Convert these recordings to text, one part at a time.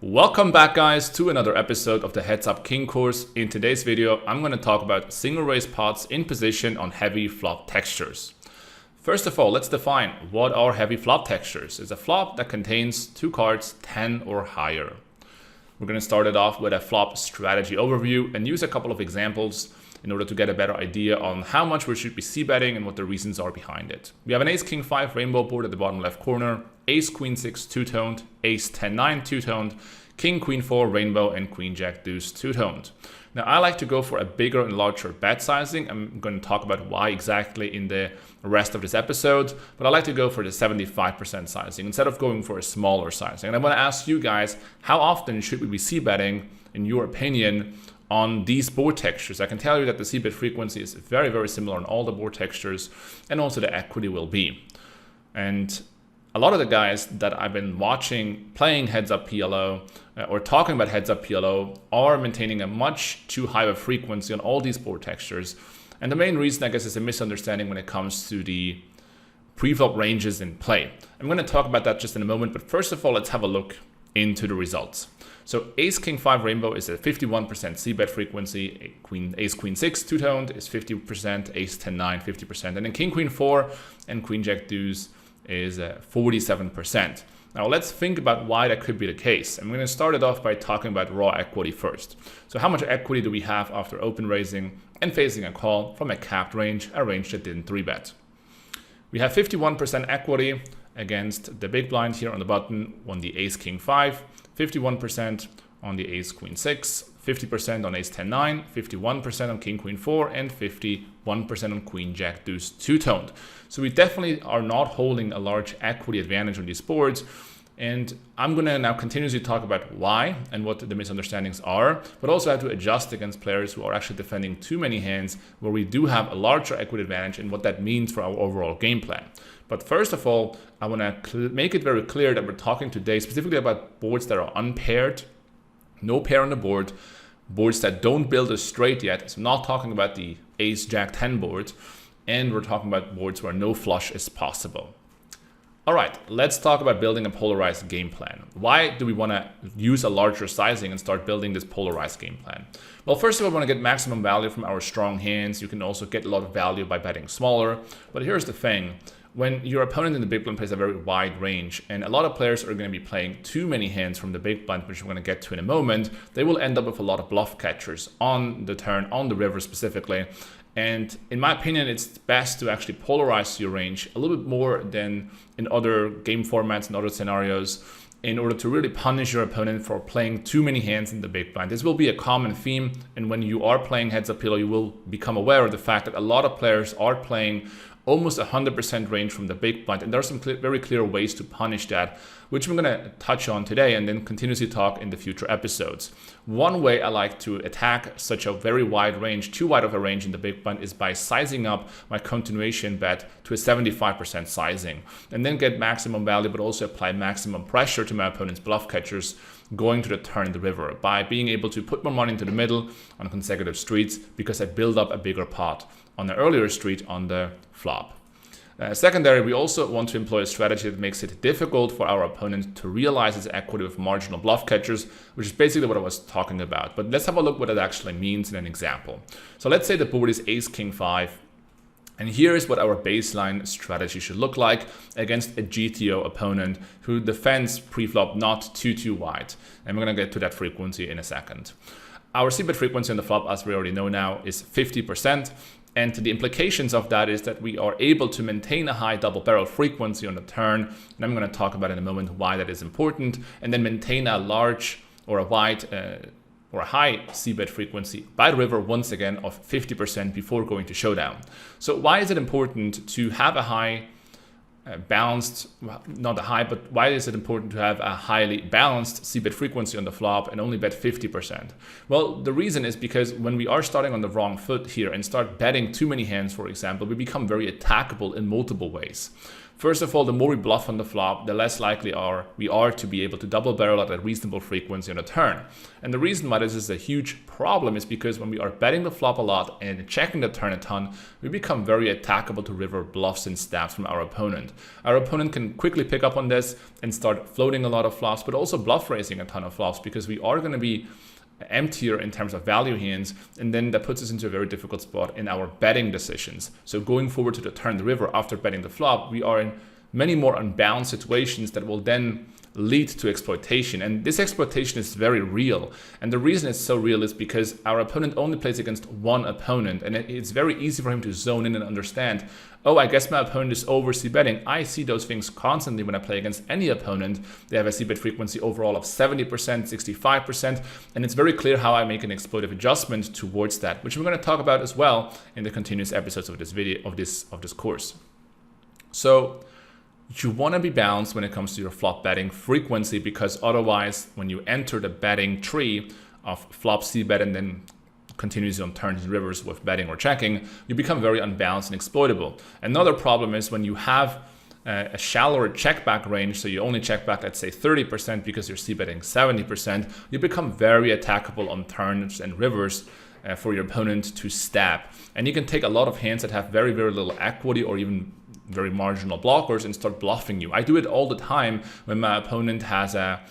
Welcome back, guys, to another episode of the Heads Up King course. In today's video, I'm going to talk about single raise pots in position on heavy flop textures. First of all, let's define what are heavy flop textures. It's a flop that contains two cards 10 or higher. We're going to start it off with a flop strategy overview and use a couple of examples in order to get a better idea on how much we should be c-betting and what the reasons are behind it. We have an ace-king-5 rainbow board at the bottom left corner, ace-queen-6 two-toned, ace-10-9 two-toned, king-queen-4 rainbow, and queen-jack-deuce two-toned. Now, I like to go for a bigger and larger bet sizing. I'm going to talk about why exactly in the rest of this episode, but I like to go for the 75% sizing instead of going for a smaller sizing. And I want to ask you guys, how often should we be c-betting, in your opinion, on these board textures? I can tell you that the c-bet frequency is very, very similar on all the board textures, and also the equity will be. And a lot of the guys that I've been watching playing heads up PLO or talking about heads up PLO are maintaining a much too high of frequency on all these board textures. And the main reason, I guess, is a misunderstanding when it comes to the pre-flop ranges in play. I'm going to talk about that just in a moment, but first of all, let's have a look into the results. So ace-king-5 rainbow is a 51% c-bet frequency, ace-queen-6 two-toned is 50%, ace-10-9 50%, and then king-queen-4 and queen-jack-deuce is 47%. Now let's think about why that could be the case. I'm going to start it off by talking about raw equity first. So how much equity do we have after open raising and facing a call from a capped range, a range that didn't 3-bet? We have 51% equity against the big blind here on the button on the ace-king-5, 51% on the ace-queen-6, 50% on ace-10-9, 51% on king-queen-4, and 51% on queen-jack-deuce two-toned. So we definitely are not holding a large equity advantage on these boards. And I'm going to now continuously talk about why and what the misunderstandings are, but also how to adjust against players who are actually defending too many hands where we do have a larger equity advantage and what that means for our overall game plan. But first of all, I want to make it very clear that we're talking today specifically about boards that are unpaired, no pair on the board, boards that don't build a straight yet. So I'm not talking about the ace-jack-10 board, and we're talking about boards where no flush is possible. All right, let's talk about building a polarized game plan. Why do we want to use a larger sizing and start building this polarized game plan? Well, first of all, we want to get maximum value from our strong hands. You can also get a lot of value by betting smaller. But here's the thing. When your opponent in the big blind plays a very wide range, and a lot of players are going to be playing too many hands from the big blind, which we're going to get to in a moment, they will end up with a lot of bluff catchers on the turn, on the river specifically. And in my opinion, it's best to actually polarize your range a little bit more than in other game formats and other scenarios in order to really punish your opponent for playing too many hands in the big blind. This will be a common theme, and when you are playing heads up PLO, you will become aware of the fact that a lot of players are playing almost 100% range from the big blind, and there are some very clear ways to punish that, which I'm going to touch on today and then continuously talk in the future episodes. One way I like to attack such a very wide range, too wide of a range in the big blind, is by sizing up my continuation bet to a 75% sizing, and then get maximum value, but also apply maximum pressure to my opponent's bluff catchers going to the turn in the river by being able to put more money into the middle on consecutive streets because I build up a bigger pot on the earlier street on the flop. Secondary, we also want to employ a strategy that makes it difficult for our opponent to realize his equity with marginal bluff catchers, which is basically what I was talking about. But let's have a look what it actually means in an example. So let's say the board is ace-king-5, and here is what our baseline strategy should look like against a GTO opponent who defends pre-flop not too wide. And we're going to get to that frequency in a second. Our c-bet frequency on the flop, as we already know now, is 50%. And the implications of that is that we are able to maintain a high double barrel frequency on the turn. And I'm going to talk about in a moment why that is important. And then maintain a large or a wide or a high c-bet frequency by the river once again of 50% before going to showdown. So why is it important to have a high balanced, not a high, but why is it important to have a highly balanced c-bet frequency on the flop and only bet 50%? Well, the reason is because when we are starting on the wrong foot here and start betting too many hands, for example, we become very attackable in multiple ways. First of all, the more we bluff on the flop, the less likely we are to be able to double barrel at a reasonable frequency on a turn. And the reason why this is a huge problem is because when we are betting the flop a lot and checking the turn a ton, we become very attackable to river bluffs and stabs from our opponent. Our opponent can quickly pick up on this and start floating a lot of flops, but also bluff raising a ton of flops, because we are going to be emptier in terms of value hands, and then that puts us into a very difficult spot in our betting decisions. So going forward to the turn the river after betting the flop, we are in many more unbalanced situations that will then lead to exploitation. And this exploitation is very real. And the reason it's so real is because our opponent only plays against one opponent, and it's very easy for him to zone in and understand, oh, I guess my opponent is over c-betting. I see those things constantly when I play against any opponent. They have a c-bet frequency overall of 70%, 65%, and it's very clear how I make an exploitive adjustment towards that, which we're going to talk about as well in the continuous episodes of this video, of this course. So you want to be balanced when it comes to your flop betting frequency, because otherwise, when you enter the betting tree of flop c-bet and then continues on turns and rivers with betting or checking, you become very unbalanced and exploitable. Another problem is when you have a shallower check back range, so you only check back, let's say 30% because you're c-betting 70%, you become very attackable on turns and rivers for your opponent to stab. And you can take a lot of hands that have very, very little equity or even very marginal blockers and start bluffing you. I do it all the time when my opponent has a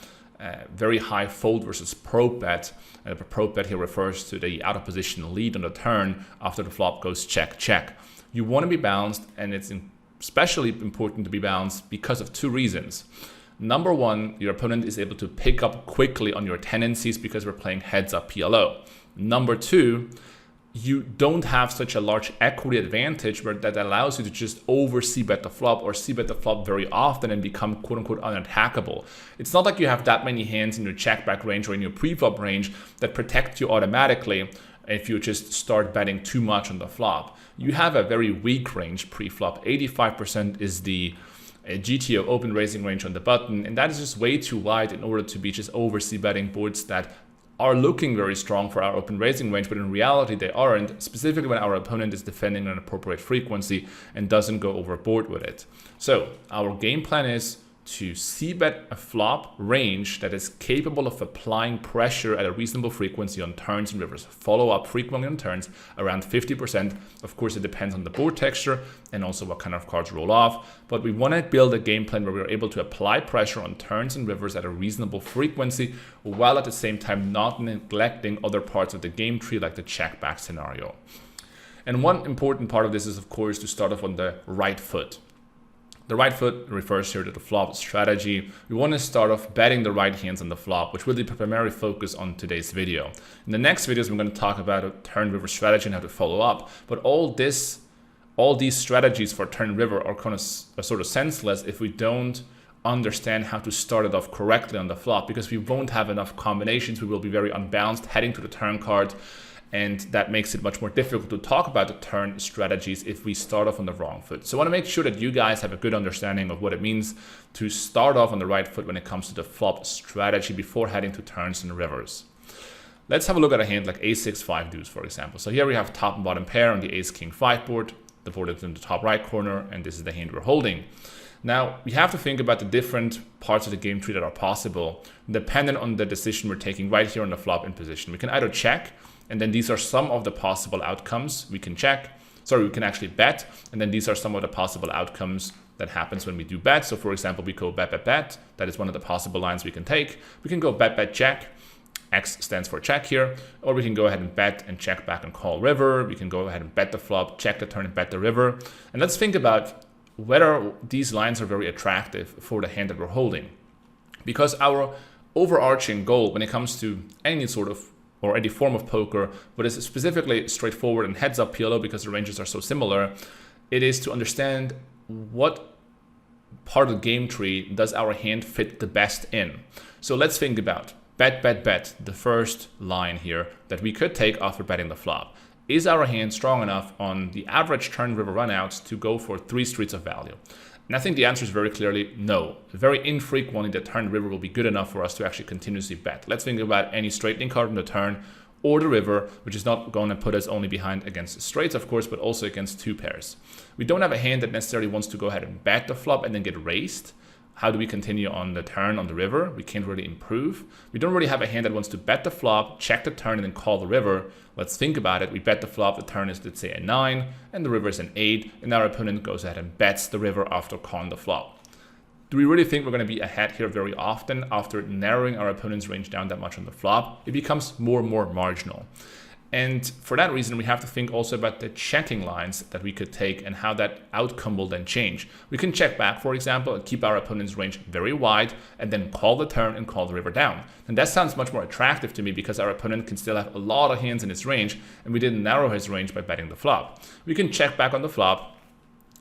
very high fold versus probe bet. A probe bet here refers to the out of position lead on the turn after the flop goes check, check. You want to be balanced, and it's especially important to be balanced because of two reasons. Number one, your opponent is able to pick up quickly on your tendencies because we're playing heads up PLO. Number two, you don't have such a large equity advantage where that allows you to just over c-bet the flop or c-bet the flop very often and become quote unquote unattackable. It's not like you have that many hands in your check back range or in your pre-flop range that protect you automatically if you just start betting too much on the flop. You have a very weak range pre-flop. 85% is the GTO open raising range on the button, and that is just way too wide in order to be just over c-betting boards that are looking very strong for our open raising range, but in reality they aren't, specifically when our opponent is defending an appropriate frequency and doesn't go overboard with it. So our game plan is to c-bet a flop range that is capable of applying pressure at a reasonable frequency on turns and rivers. Follow up frequently on turns, around 50%. Of course, it depends on the board texture and also what kind of cards roll off. But we want to build a game plan where we're able to apply pressure on turns and rivers at a reasonable frequency, while at the same time not neglecting other parts of the game tree, like the check back scenario. And one important part of this is, of course, to start off on the right foot. The right foot refers here to the flop strategy. We want to start off betting the right hands on the flop, which will be the primary focus on today's video. In the next videos, we're going to talk about a turn river strategy and how to follow up. But all these strategies for turn river are kind of sort of senseless if we don't understand how to start it off correctly on the flop, because we won't have enough combinations. We will be very unbalanced heading to the turn card. And that makes it much more difficult to talk about the turn strategies if we start off on the wrong foot. So I want to make sure that you guys have a good understanding of what it means to start off on the right foot when it comes to the flop strategy before heading to turns and rivers. Let's have a look at a hand like ace-6, 5 deuce, for example. So here we have top and bottom pair on the ace-king-5 board. The board is in the top right corner, and this is the hand we're holding. Now, we have to think about the different parts of the game tree that are possible, dependent on the decision we're taking right here on the flop in position. We can either check, and then these are some of the possible outcomes. We can actually bet, and then these are some of the possible outcomes that happens when we do bet. So for example, we go bet, bet, bet. That is one of the possible lines we can take. We can go bet, bet, check. X stands for check here. Or we can go ahead and bet and check back and call river. We can go ahead and bet the flop, check the turn and bet the river. And let's think about whether these lines are very attractive for the hand that we're holding. Because our overarching goal when it comes to any sort of or any form of poker, but is specifically straightforward and heads up PLO because the ranges are so similar, it is to understand what part of the game tree does our hand fit the best in. So let's think about bet, bet, bet, the first line here that we could take after betting the flop. Is our hand strong enough on the average turn river runouts to go for 3 streets of value? And I think the answer is very clearly no. Very infrequently the turn river will be good enough for us to actually continuously bet. Let's think about any straightening card on the turn or the river, which is not going to put us only behind against straights, of course, but also against two pairs. We don't have a hand that necessarily wants to go ahead and bet the flop and then get raised. How do we continue on the turn on the river? We can't really improve. We don't really have a hand that wants to bet the flop, check the turn, and then call the river. Let's think about it. We bet the flop, the turn is, let's say, a 9, and the river is an 8, and our opponent goes ahead and bets the river after calling the flop. Do we really think we're going to be ahead here very often after narrowing our opponent's range down that much on the flop? It becomes more and more marginal. And for that reason, we have to think also about the checking lines that we could take and how that outcome will then change. We can check back, for example, and keep our opponent's range very wide and then call the turn and call the river down. And that sounds much more attractive to me because our opponent can still have a lot of hands in his range and we didn't narrow his range by betting the flop. We can check back on the flop.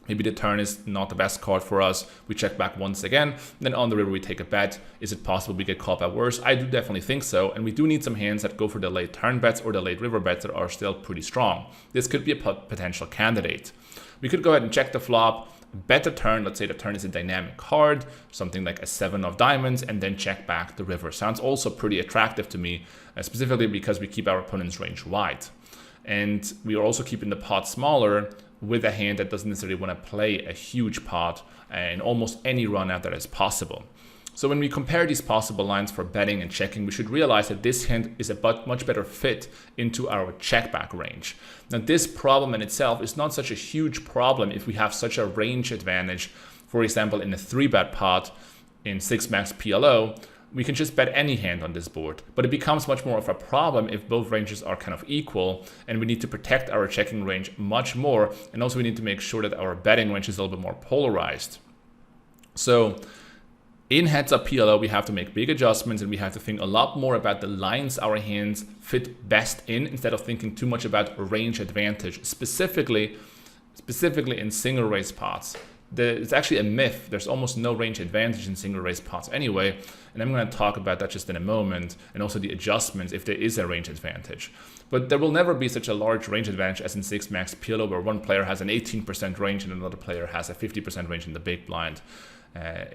Maybe the turn is not the best card for us. We check back once again. Then on the river, we take a bet. Is it possible we get called by worse? I do definitely think so. And we do need some hands that go for the late turn bets or the late river bets that are still pretty strong. This could be a potential candidate. We could go ahead and check the flop, bet the turn. Let's say the turn is a dynamic card, something like a 7 of diamonds, and then check back the river. Sounds also pretty attractive to me, specifically because we keep our opponent's range wide. And we are also keeping the pot smaller with a hand that doesn't necessarily want to play a huge pot in almost any run out that is possible. So when we compare these possible lines for betting and checking, we should realize that this hand is a much better fit into our check back range. Now this problem in itself is not such a huge problem if we have such a range advantage. For example, in a 3-bet pot in 6-max PLO, we can just bet any hand on this board, but it becomes much more of a problem if both ranges are kind of equal, and we need to protect our checking range much more, and also we need to make sure that our betting range is a little bit more polarized. So in heads-up PLO, we have to make big adjustments, and we have to think a lot more about the lines our hands fit best in, instead of thinking too much about range advantage, specifically in single raise pots. It's actually a myth. There's almost no range advantage in single raise pots anyway, and I'm going to talk about that just in a moment, and also the adjustments if there is a range advantage. But there will never be such a large range advantage as in 6-max PLO, where one player has an 18% range and another player has a 50% range in the big blind.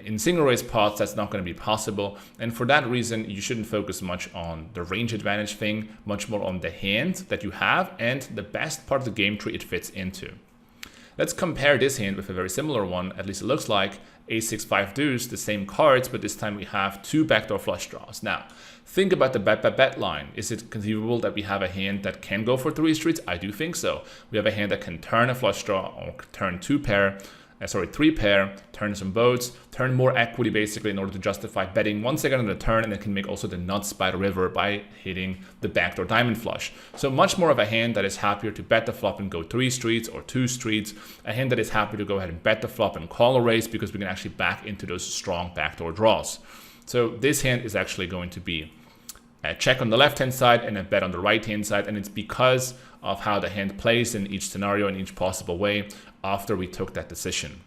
In single raise pots, that's not going to be possible, and for that reason, you shouldn't focus much on the range advantage thing, much more on the hand that you have and the best part of the game tree it fits into. Let's compare this hand with a very similar one, at least it looks like, ace-6-5 deuce, the same cards, but this time we have 2 backdoor flush draws. Now, think about the bet line. Is it conceivable that we have a hand that can go for 3 streets? I do think so. We have a hand that can turn a flush draw or turn 3 pair, turn some boats, turn more equity basically in order to justify betting once again on the turn, and it can make also the nuts by the river by hitting the backdoor diamond flush. So much more of a hand that is happier to bet the flop and go 3 streets or 2 streets, a hand that is happy to go ahead and bet the flop and call a raise because we can actually back into those strong backdoor draws. So this hand is actually going to be a check on the left-hand side and a bet on the right-hand side, and it's because of how the hand plays in each scenario in each possible way after we took that decision.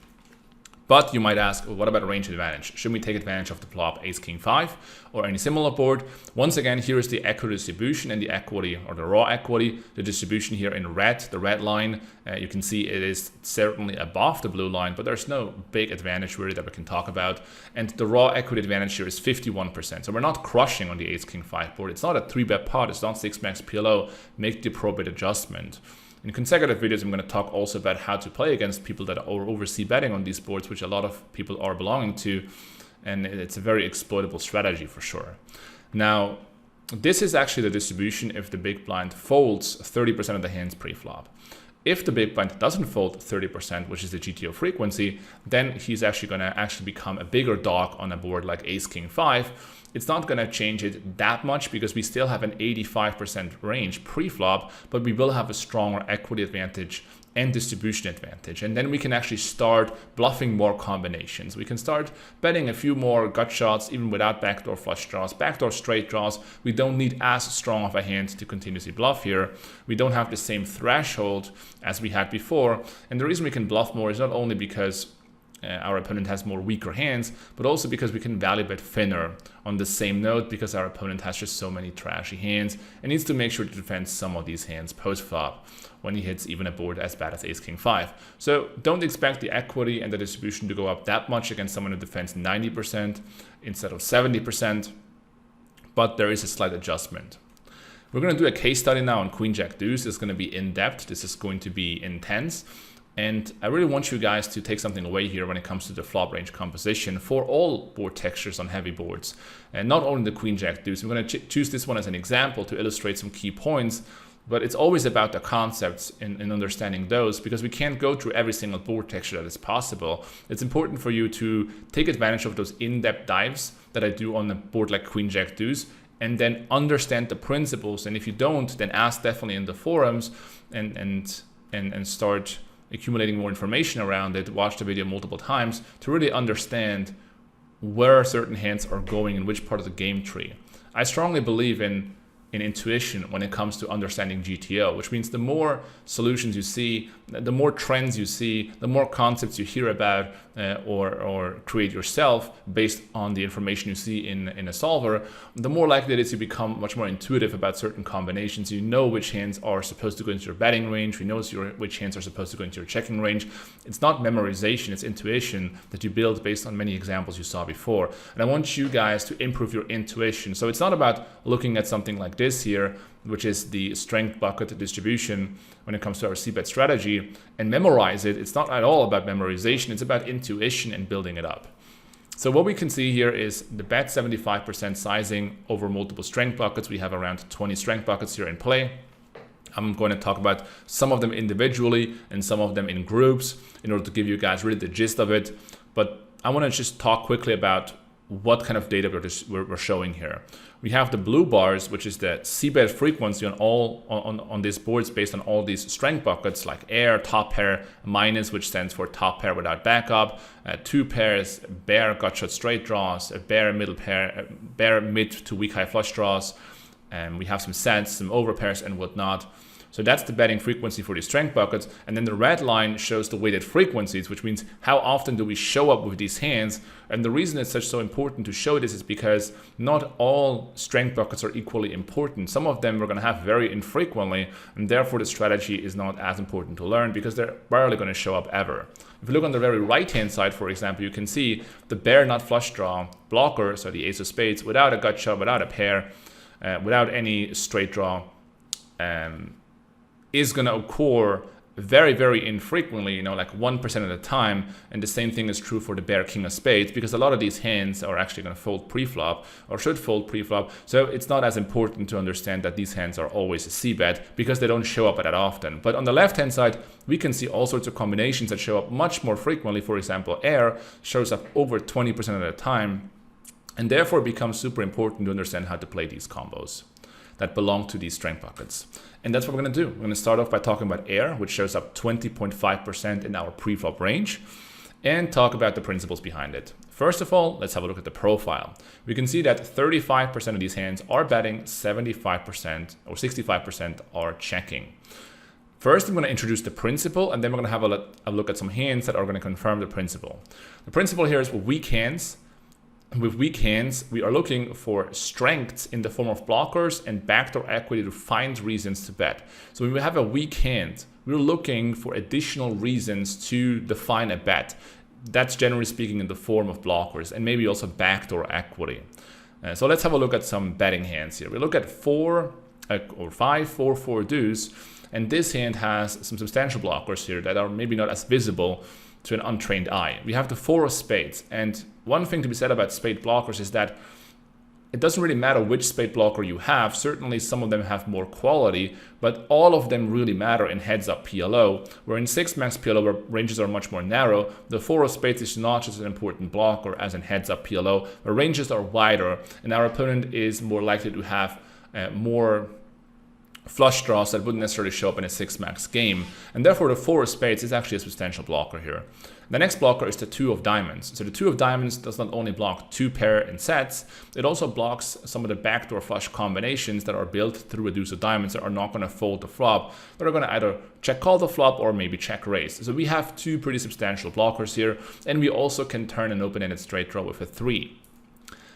But you might ask, well, what about range advantage? Should we take advantage of the flop ace-king-5 or any similar board? Once again, here is the equity distribution and the equity or the raw equity. The distribution here in red, the red line, you can see it is certainly above the blue line, but there's no big advantage really that we can talk about. And the raw equity advantage here is 51%. So we're not crushing on the ace-king-5 board. It's not a 3-bet pot. It's not 6-max PLO. Make the appropriate adjustment. In consecutive videos, I'm going to talk also about how to play against people that oversee betting on these boards, which a lot of people are belonging to, and it's a very exploitable strategy for sure. Now, this is actually the distribution if the big blind folds 30% of the hands pre-flop. If the big blind doesn't fold 30%, which is the GTO frequency, then he's actually going to become a bigger dog on a board like ace-king-5. It's not going to change it that much because we still have an 85% range pre-flop, but we will have a stronger equity advantage and distribution advantage. And then we can actually start bluffing more combinations. We can start betting a few more gut shots even without backdoor flush draws, backdoor straight draws. We don't need as strong of a hand to continuously bluff here. We don't have the same threshold as we had before. And the reason we can bluff more is not only because our opponent has more weaker hands, but also because we can value bet thinner on the same note because our opponent has just so many trashy hands and needs to make sure to defend some of these hands post-flop when he hits even a board as bad as ace-king-5. So don't expect the equity and the distribution to go up that much against someone who defends 90% instead of 70%, but there is a slight adjustment. We're going to do a case study now on Queen Jack deuce. It's going to be in depth. This is going to be intense. And I really want you guys to take something away here when it comes to the flop range composition for all board textures on heavy boards, and not only the Queen Jack deuce. I'm going to choose this one as an example to illustrate some key points, but it's always about the concepts in understanding those, because we can't go through every single board texture that is possible. It's important for you to take advantage of those in-depth dives that I do on a board like Queen Jack deuce, and then understand the principles. And if you don't, then ask definitely in the forums and start accumulating more information around it. Watch the video multiple times to really understand where certain hands are going in which part of the game tree. I strongly believe in intuition when it comes to understanding GTO, which means the more solutions you see, the more trends you see, the more concepts you hear about or create yourself based on the information you see in a solver, the more likely it is you become much more intuitive about certain combinations. You know which hands are supposed to go into your betting range, you know which hands are supposed to go into your checking range. It's not memorization, it's intuition that you build based on many examples you saw before. And I want you guys to improve your intuition. So it's not about looking at something like this here, which is the strength bucket distribution when it comes to our c-bet strategy, and memorize it. It's not at all about memorization, it's about intuition and building it up. So what we can see here is the bet 75% sizing over multiple strength buckets. We have around 20 strength buckets here in play. I'm going to talk about some of them individually and some of them in groups in order to give you guys really the gist of it. But I want to just talk quickly about what kind of data we're showing here. We have the blue bars, which is the c-bet frequency on these boards based on all these strength buckets like air, top pair, minus, which stands for top pair without backup, two pairs, bear, gutshot straight draws, a bear middle pair, bear mid to weak high flush draws, and we have some sets, some over pairs and whatnot. So that's the betting frequency for these strength buckets. And then the red line shows the weighted frequencies, which means how often do we show up with these hands. And the reason it's so important to show this is because not all strength buckets are equally important. Some of them we're going to have very infrequently, and therefore the strategy is not as important to learn because they're rarely going to show up ever. If you look on the very right hand side, for example, you can see the bear nut flush draw blocker, so the ace of spades, without a gut shot, without a pair, without any straight draw, is going to occur very, very infrequently, like 1% of the time. And the same thing is true for the bear king of spades, because a lot of these hands are actually going to fold pre-flop or should fold pre-flop. So it's not as important to understand that these hands are always a c-bet because they don't show up that often. But on the left-hand side, we can see all sorts of combinations that show up much more frequently. For example, air shows up over 20% of the time, and therefore it becomes super important to understand how to play these combos that belong to these strength buckets. And that's what we're going to do. We're going to start off by talking about air, which shows up 20.5% in our pre-flop range, and talk about the principles behind it. First of all, let's have a look at the profile. We can see that 35% of these hands are betting, 75% or 65% are checking. First, I'm going to introduce the principle, and then we're going to have a look at some hands that are going to confirm the principle. The principle here is weak hands. With weak hands, we are looking for strengths in the form of blockers and backdoor equity to find reasons to bet. So when we have a weak hand, we're looking for additional reasons to define a bet. That's generally speaking in the form of blockers and maybe also backdoor equity. So let's have a look at some betting hands here. We look at 4 or 5, 4, 4 deuce, and this hand has some substantial blockers here that are maybe not as visible to an untrained eye. We have the 4 of spades, and one thing to be said about spade blockers is that it doesn't really matter which spade blocker you have. Certainly some of them have more quality, but all of them really matter in heads-up PLO, where in 6-max PLO where ranges are much more narrow, the 4 of spades is not just an important blocker as in heads-up PLO, where ranges are wider and our opponent is more likely to have more flush draws that wouldn't necessarily show up in a 6-max game, and therefore the 4 of spades is actually a substantial blocker here. The next blocker is the 2 of diamonds. So the 2 of diamonds does not only block 2 pair in sets, it also blocks some of the backdoor flush combinations that are built through a deuce of diamonds that are not going to fold the flop, but are going to either check call the flop or maybe check raise. So we have 2 pretty substantial blockers here, and we also can turn an open-ended straight draw with a 3.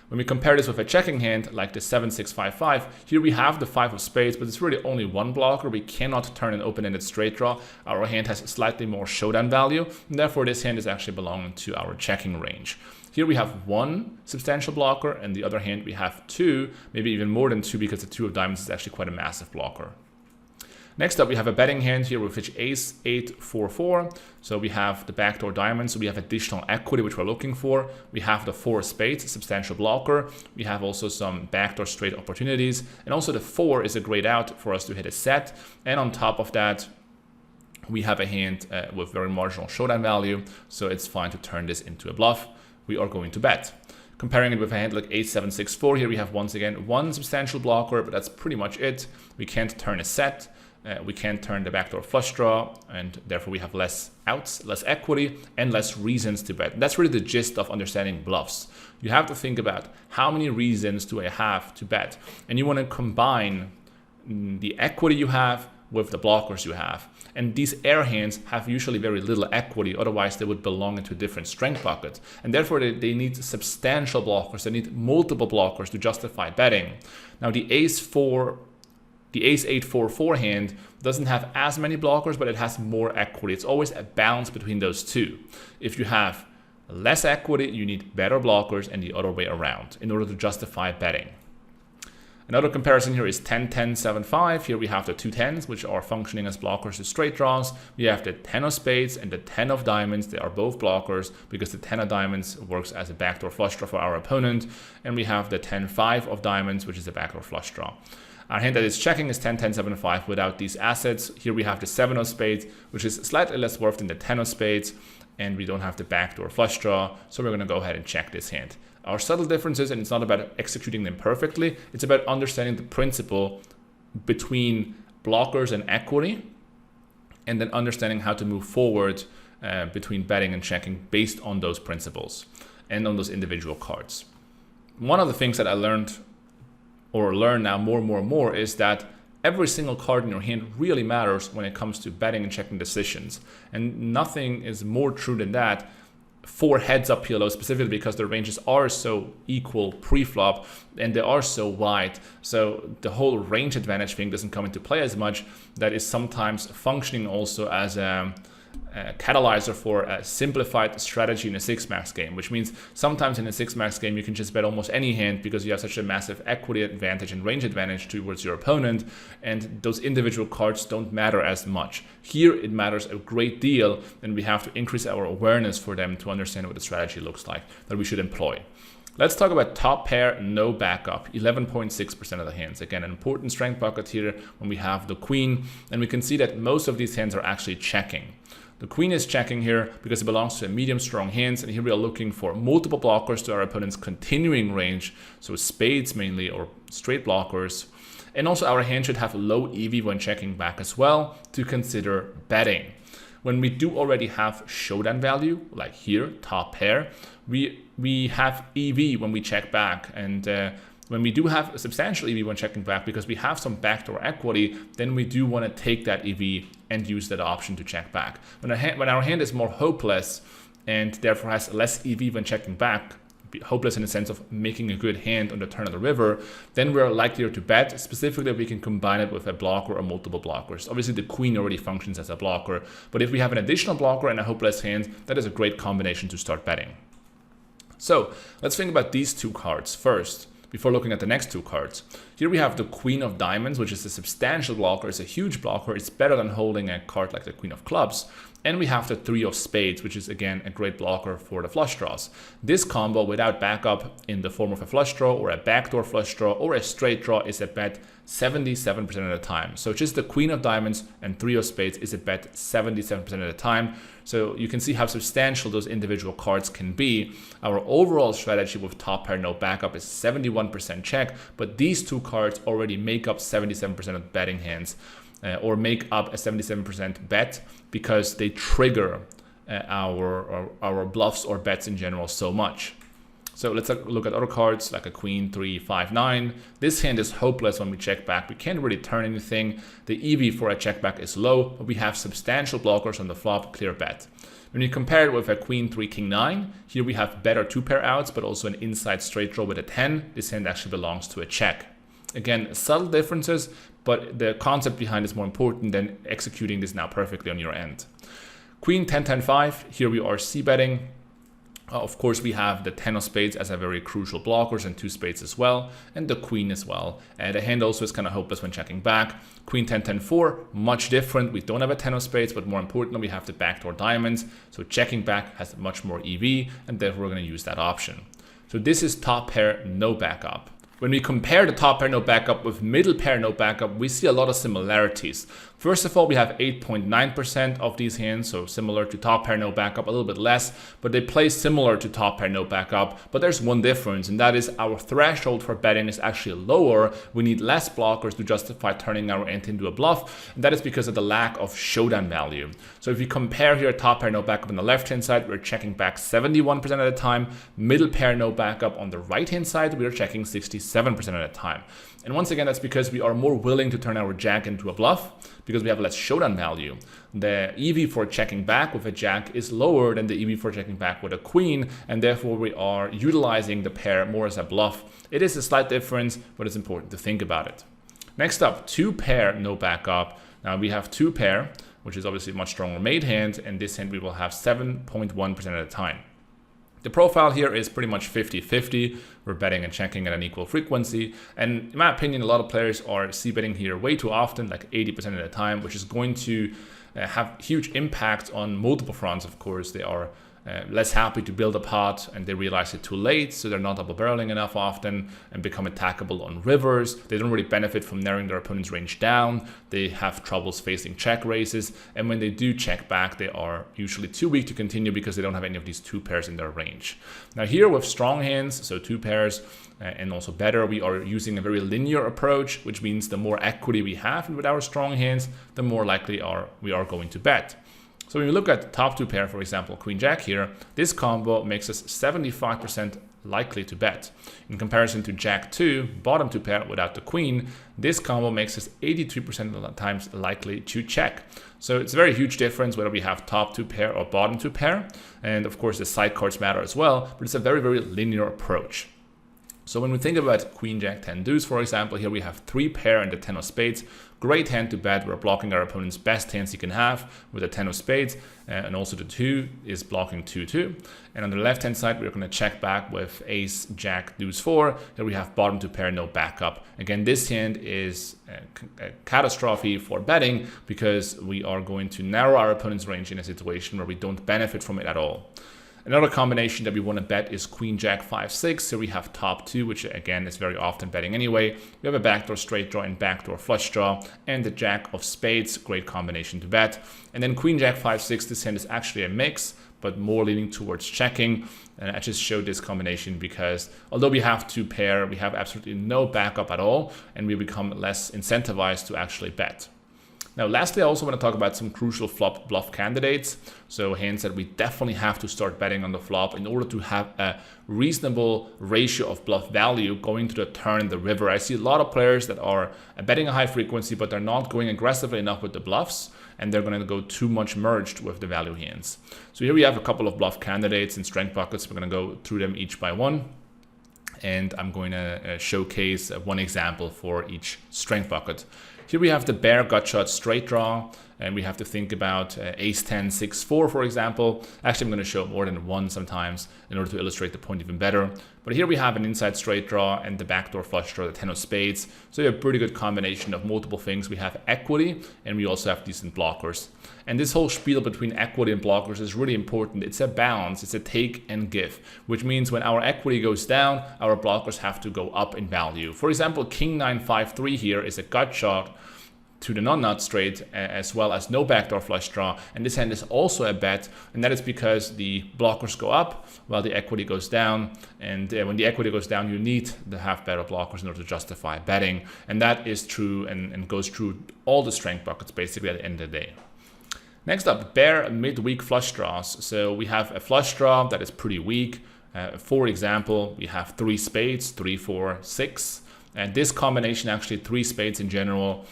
When we compare this with a checking hand like the 7-6-5-5, here we have the 5 of spades, but it's really only one blocker. We cannot turn an open-ended straight draw. Our hand has slightly more showdown value, and therefore this hand is actually belonging to our checking range. Here we have one substantial blocker, and the other hand we have two, maybe even more than two, because the two of diamonds is actually quite a massive blocker. Next up, we have a betting hand here with which ace 8-4-4. So we have the backdoor diamond, so we have additional equity which we're looking for. We have the 4 of spades, substantial blocker. We have also some backdoor straight opportunities, and also the 4 is a great out for us to hit a set. And on top of that, we have a hand with very marginal showdown value, so it's fine to turn this into a bluff. We are going to bet. Comparing it with a hand like ace 7-6-4, here we have once again one substantial blocker, but that's pretty much it. We can't turn a set. We can't turn the backdoor flush draw, and therefore we have less outs, less equity, and less reasons to bet. That's really the gist of understanding bluffs. You have to think about how many reasons do I have to bet, and you want to combine the equity you have with the blockers you have. And these air hands have usually very little equity, otherwise they would belong into a different strength bucket. And therefore they need substantial blockers, they need multiple blockers to justify betting. Now the ace 8-4-4 hand doesn't have as many blockers, but it has more equity. It's always a balance between those two. If you have less equity, you need better blockers, and the other way around in order to justify betting. Another comparison here is 10-10-7-5. Here we have the two 10s, which are functioning as blockers to straight draws. We have the 10 of spades and the 10 of diamonds. They are both blockers because the 10 of diamonds works as a backdoor flush draw for our opponent. And we have the 10-5 of diamonds, which is a backdoor flush draw. Our hand that is checking is 10-10-7-5 without these assets. Here we have the 7 of spades, which is slightly less worth than the 10 of spades. And we don't have the backdoor flush draw, so we're going to go ahead and check this hand. Our subtle differences, and it's not about executing them perfectly, it's about understanding the principle between blockers and equity, and then understanding how to move forward between betting and checking based on those principles and on those individual cards. One of the things that I learned or learn now more and more is that every single card in your hand really matters when it comes to betting and checking decisions. And nothing is more true than that for heads-up PLO, specifically because the ranges are so equal pre-flop and they are so wide. So the whole range advantage thing doesn't come into play as much. That is sometimes functioning also as a catalyzer for a simplified strategy in a 6-max game, which means sometimes in a 6-max game you can just bet almost any hand because you have such a massive equity advantage and range advantage towards your opponent, and those individual cards don't matter as much. Here it matters a great deal, and we have to increase our awareness for them to understand what the strategy looks like that we should employ. Let's talk about top pair, no backup, 11.6% of the hands. Again, an important strength bucket here when we have the queen, and we can see that most of these hands are actually checking. The queen is checking here because it belongs to a medium strong hands, and here we are looking for multiple blockers to our opponent's continuing range, so spades mainly or straight blockers. And also our hand should have low EV when checking back as well to consider betting. When we do already have showdown value, like here, top pair, we have EV when we check back, and when we do have a substantial EV when checking back because we have some backdoor equity, then we do want to take that EV and use that option to check back. When our hand is more hopeless and therefore has less EV when checking back, hopeless in the sense of making a good hand on the turn of the river, then we're likelier to bet, specifically if we can combine it with a blocker or multiple blockers. Obviously the queen already functions as a blocker, but if we have an additional blocker and a hopeless hand, that is a great combination to start betting. So let's think about these two cards first, before looking at the next two cards. Here we have the queen of diamonds, which is a substantial blocker, it's a huge blocker, it's better than holding a card like the queen of clubs. And we have the 3 of spades, which is again a great blocker for the flush draws. This combo without backup in the form of a flush draw or a backdoor flush draw or a straight draw is a bet 77% of the time. So just the queen of diamonds and 3 of spades is a bet 77% of the time. So you can see how substantial those individual cards can be. Our overall strategy with top pair no backup is 71% check, but these two cards already make up 77% of betting hands. Or make up a 77% bet because they trigger our bluffs or bets in general so much. So let's look at other cards like a queen, 3, 5, 9. This hand is hopeless when we check back. We can't really turn anything. The EV for a check back is low, but we have substantial blockers on the flop, clear bet. When you compare it with a queen, 3, king, 9, here we have better 2-pair outs, but also an inside straight draw with a 10. This hand actually belongs to a check. Again, subtle differences, but the concept behind is more important than executing this now perfectly on your end. Queen 10-10-5, here we are c-betting. Of course, we have the 10 of spades as a very crucial blockers and 2 spades as well, and the queen as well. And the hand also is kind of hopeless when checking back. Queen 10, 10, 4, much different. We don't have a 10 of spades, but more importantly, we have the backdoor diamonds. So checking back has much more EV, and therefore we're going to use that option. So this is top pair, no backup. When we compare the top pair no backup with middle pair no backup, we see a lot of similarities. First of all, we have 8.9% of these hands, so similar to top pair no backup, a little bit less, but they play similar to top pair no backup. But there's one difference, and that is our threshold for betting is actually lower. We need less blockers to justify turning our ante into a bluff, and that is because of the lack of showdown value. So if you compare here top pair no backup on the left-hand side, we're checking back 71% of the time. Middle pair no backup on the right-hand side, we're checking 67% of the time. And once again, that's because we are more willing to turn our jack into a bluff because we have less showdown value. The EV for checking back with a jack is lower than the EV for checking back with a queen, and therefore we are utilizing the pair more as a bluff. It is a slight difference, but it's important to think about it. Next up, 2 pair no backup. Now we have 2 pair, which is obviously a much stronger made hand, and this hand we will have 7.1% of the time. The profile here is pretty much 50-50. We're betting and checking at an equal frequency. And in my opinion, a lot of players are c-betting here way too often, like 80% of the time, which is going to have huge impact on multiple fronts, of course. They are less happy to build a pot and they realize it too late, so they're not double barreling enough often and become attackable on rivers. They don't really benefit from narrowing their opponent's range down. They have troubles facing check raises, and when they do check back, they are usually too weak to continue because they don't have any of these 2 pairs in their range. Now here with strong hands, so 2 pairs and also better, we are using a very linear approach, which means the more equity we have with our strong hands, the more likely we are going to bet. So when we look at the top 2 pair, for example, Queen Jack here, this combo makes us 75% likely to bet. In comparison to Jack 2, bottom 2 pair without the Queen, this combo makes us 83% of the times likely to check. So it's a very huge difference whether we have top 2 pair or bottom 2 pair. And of course the side cards matter as well, but it's a very, very linear approach. So when we think about Queen Jack 10 deuce, for example, here we have 3 pair and the 10 of spades. Great hand to bet. We're blocking our opponent's best hands he can have with the 10 of spades, and also the 2 is blocking 2-2. And on the left hand side, we're going to check back with ace jack deuce 4. Here we have bottom 2 pair, no backup. Again, this hand is a catastrophe for betting because we are going to narrow our opponent's range in a situation where we don't benefit from it at all. Another combination that we want to bet is Queen Jack 5-6. Here we have top 2, which again is very often betting anyway. We have a backdoor straight draw and backdoor flush draw, and the Jack of spades, great combination to bet. And then Queen Jack 5-6, this hand is actually a mix, but more leaning towards checking. And I just showed this combination because although we have 2 pair, we have absolutely no backup at all, and we become less incentivized to actually bet. Now, lastly, I also want to talk about some crucial flop bluff candidates. So hands that we definitely have to start betting on the flop in order to have a reasonable ratio of bluff value going to the turn in the river. I see a lot of players that are betting a high frequency, but they're not going aggressively enough with the bluffs, and they're going to go too much merged with the value hands. So here we have a couple of bluff candidates and strength buckets. We're going to go through them each by one. And I'm going to showcase one example for each strength bucket. Here we have the bare gut shot straight draw, and we have to think about ace 10, 6, 4, for example. Actually, I'm going to show more than one sometimes in order to illustrate the point even better. But here we have an inside straight draw and the backdoor flush draw, the 10 of spades. So you have a pretty good combination of multiple things. We have equity, and we also have decent blockers. And this whole spiel between equity and blockers is really important. It's a balance. It's a take and give, which means when our equity goes down, our blockers have to go up in value. For example, King 9, 5, 3 here is a gut shot to the non-nut straight, as well as no backdoor flush draw, and this hand is also a bet, and that is because the blockers go up while the equity goes down, and when the equity goes down, you need to have better blockers in order to justify betting, and that is true and goes through all the strength buckets basically at the end of the day. Next up, bare midweek flush draws. So we have a flush draw that is pretty weak. For example, we have 3 spades, 3, 4, 6, and this combination, actually 3 spades in general,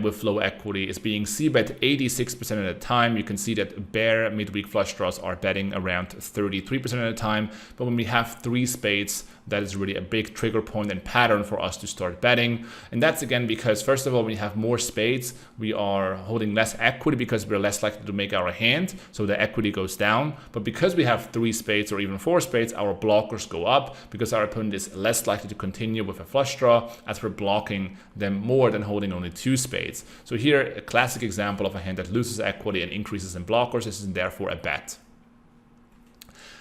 with low equity, is being c-bet 86% of the time. You can see that bare midweek flush draws are betting around 33% of the time. But when we have 3 spades, that is really a big trigger point and pattern for us to start betting. And that's again because first of all, when we have more spades, we are holding less equity because we're less likely to make our hand, so the equity goes down. But because we have 3 spades or even 4 spades, our blockers go up because our opponent is less likely to continue with a flush draw as we're blocking them more than holding only 2 spades. So here, a classic example of a hand that loses equity and increases in blockers. This is therefore a bet.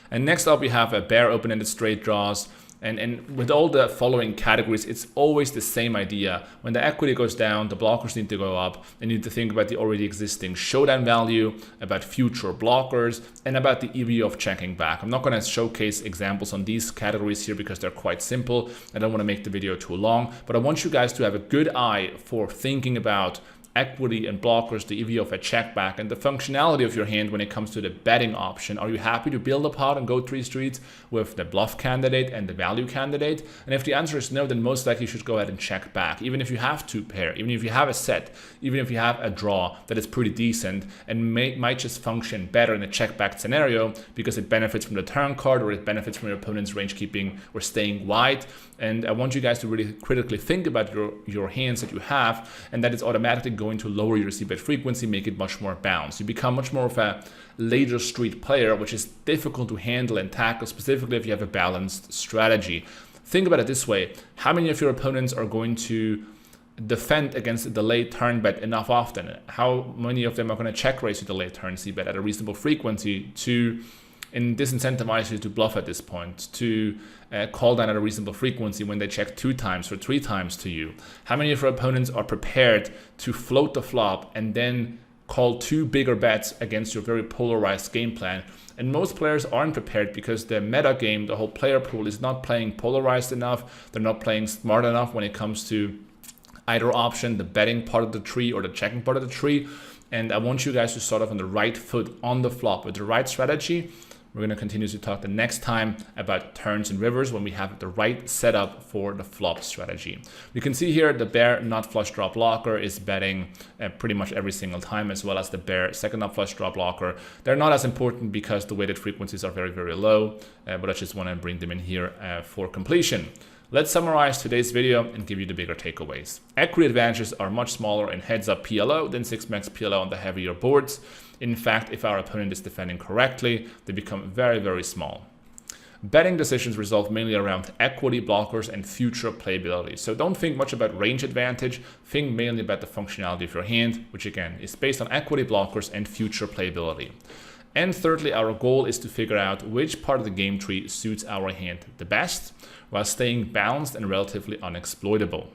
And next up, we have a bear open-ended straight draws. And with all the following categories, it's always the same idea. When the equity goes down, the blockers need to go up. And you need to think about the already existing showdown value, about future blockers, and about the EV of checking back. I'm not going to showcase examples on these categories here because they're quite simple. I don't want to make the video too long, but I want you guys to have a good eye for thinking about equity and blockers, the EV of a check back, and the functionality of your hand when it comes to the betting option. Are you happy to build a pot and go 3 streets with the bluff candidate and the value candidate? And if the answer is no, then most likely you should go ahead and check back. Even if you have 2 pair, even if you have a set, even if you have a draw that is pretty decent and might just function better in a check back scenario because it benefits from the turn card or it benefits from your opponent's range keeping or staying wide. And I want you guys to really critically think about your hands that you have, and that is automatically going to lower your c-bet frequency, make it much more balanced. You become much more of a later street player, which is difficult to handle and tackle, specifically if you have a balanced strategy. Think about it this way. How many of your opponents are going to defend against the late turn bet enough often? How many of them are going to check raise you the late turn c-bet at a reasonable frequency to disincentivize you to bluff at this point, to call down at a reasonable frequency when they check 2 times or 3 times to you? How many of your opponents are prepared to float the flop and then call 2 bigger bets against your very polarized game plan? And most players aren't prepared because the meta game, the whole player pool, is not playing polarized enough. They're not playing smart enough when it comes to either option, the betting part of the tree or the checking part of the tree. And I want you guys to start off on the right foot on the flop with the right strategy. We're going to continue to talk the next time about turns and rivers when we have the right setup for the flop strategy. You can see here the bear not flush draw blocker is betting pretty much every single time, as well as the bear second not flush draw blocker. They're not as important because the weighted frequencies are very, very low, but I just want to bring them in here for completion. Let's summarize today's video and give you the bigger takeaways. Equity advantages are much smaller in heads-up PLO than 6-max PLO on the heavier boards. In fact, if our opponent is defending correctly, they become very, very small. Betting decisions resolve mainly around equity, blockers, and future playability. So don't think much about range advantage, think mainly about the functionality of your hand, which again is based on equity, blockers, and future playability. And thirdly, our goal is to figure out which part of the game tree suits our hand the best, while staying balanced and relatively unexploitable.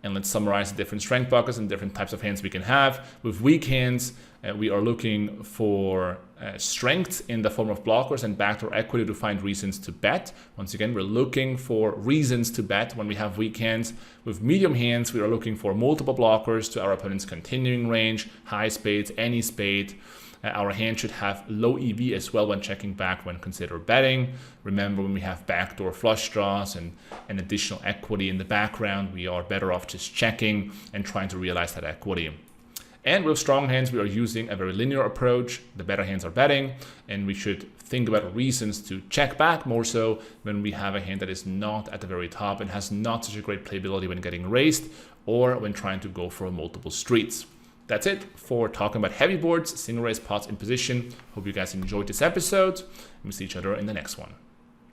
And let's summarize the different strength buckets and different types of hands we can have. With weak hands, we are looking for strength in the form of blockers and backdoor equity to find reasons to bet. Once again, we're looking for reasons to bet when we have weak hands. With medium hands, we are looking for multiple blockers to our opponent's continuing range, high spades, any spade. Our hand should have low EV as well when checking back when considered betting. Remember, when we have backdoor flush draws and additional equity in the background, we are better off just checking and trying to realize that equity. And with strong hands, we are using a very linear approach. The better hands are betting, and we should think about reasons to check back more so when we have a hand that is not at the very top and has not such a great playability when getting raised or when trying to go for multiple streets. That's it for talking about heavy boards, single raise pots in position. Hope you guys enjoyed this episode, and we'll see each other in the next one.